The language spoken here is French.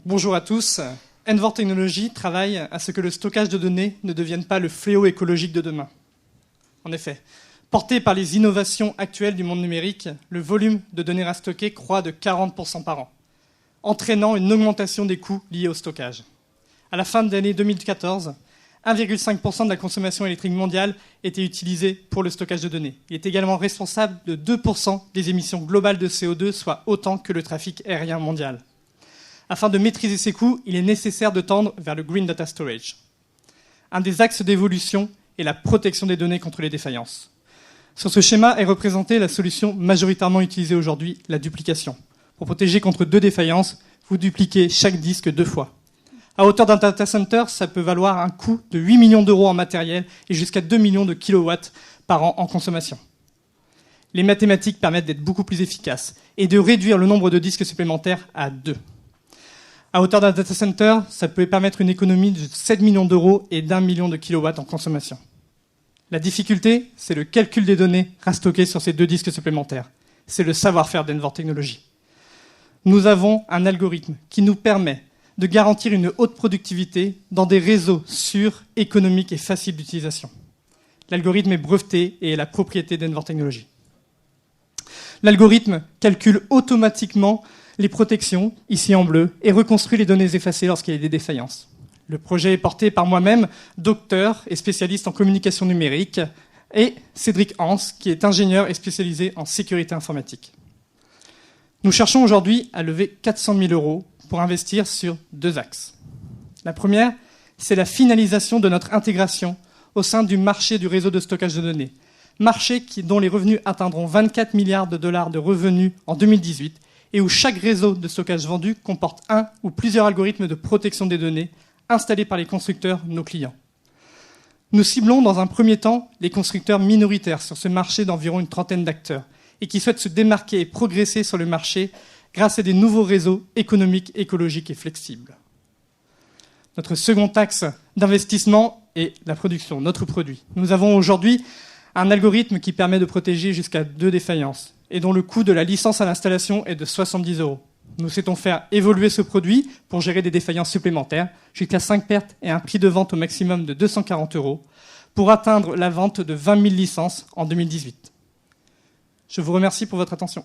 Bonjour à tous. Envor Technologies travaille à ce que le stockage de données ne devienne pas le fléau écologique de demain. En effet, porté par les innovations actuelles du monde numérique, le volume de données à stocker croît de 40% par an, entraînant une augmentation des coûts liés au stockage. À la fin de l'année 2014, 1,5% de la consommation électrique mondiale était utilisée pour le stockage de données. Il est également responsable de 2% des émissions globales de CO2, soit autant que le trafic aérien mondial. Afin de maîtriser ces coûts, il est nécessaire de tendre vers le Green Data Storage. Un des axes d'évolution est la protection des données contre les défaillances. Sur ce schéma est représentée la solution majoritairement utilisée aujourd'hui, la duplication. Pour protéger contre 2 défaillances, vous dupliquez chaque disque 2 fois. À hauteur d'un data center, ça peut valoir un coût de 8 millions d'euros en matériel et jusqu'à 2 millions de kilowatts par an en consommation. Les mathématiques permettent d'être beaucoup plus efficaces et de réduire le nombre de disques supplémentaires à 2. À hauteur d'un data center, ça peut permettre une économie de 7 millions d'euros et d'1 million de kilowatts en consommation. La difficulté, c'est le calcul des données rastockées sur ces 2 disques supplémentaires. C'est le savoir-faire d'Envor Technologies. Nous avons un algorithme qui nous permet de garantir une haute productivité dans des réseaux sûrs, économiques et faciles d'utilisation. L'algorithme est breveté et est la propriété d'Envor Technologies. L'algorithme calcule automatiquement les protections, ici en bleu, et reconstruit les données effacées lorsqu'il y a des défaillances. Le projet est porté par moi-même, docteur et spécialiste en communication numérique, et Cédric Hans, qui est ingénieur et spécialisé en sécurité informatique. Nous cherchons aujourd'hui à lever 400 000 euros pour investir sur 2 axes. La première, c'est la finalisation de notre intégration au sein du marché du réseau de stockage de données, marché dont les revenus atteindront 24 milliards de dollars de revenus en 2018 et où chaque réseau de stockage vendu comporte un ou plusieurs algorithmes de protection des données installés par les constructeurs, nos clients. Nous ciblons dans un premier temps les constructeurs minoritaires sur ce marché d'environ une trentaine d'acteurs et qui souhaitent se démarquer et progresser sur le marché grâce à des nouveaux réseaux économiques, écologiques et flexibles. Notre second axe d'investissement est la production, notre produit. Nous avons aujourd'hui un algorithme qui permet de protéger jusqu'à 2 défaillances et dont le coût de la licence à l'installation est de 70 €. Nous souhaitons faire évoluer ce produit pour gérer des défaillances supplémentaires jusqu'à 5 pertes et un prix de vente au maximum de 240 € pour atteindre la vente de 20 000 licences en 2018. Je vous remercie pour votre attention.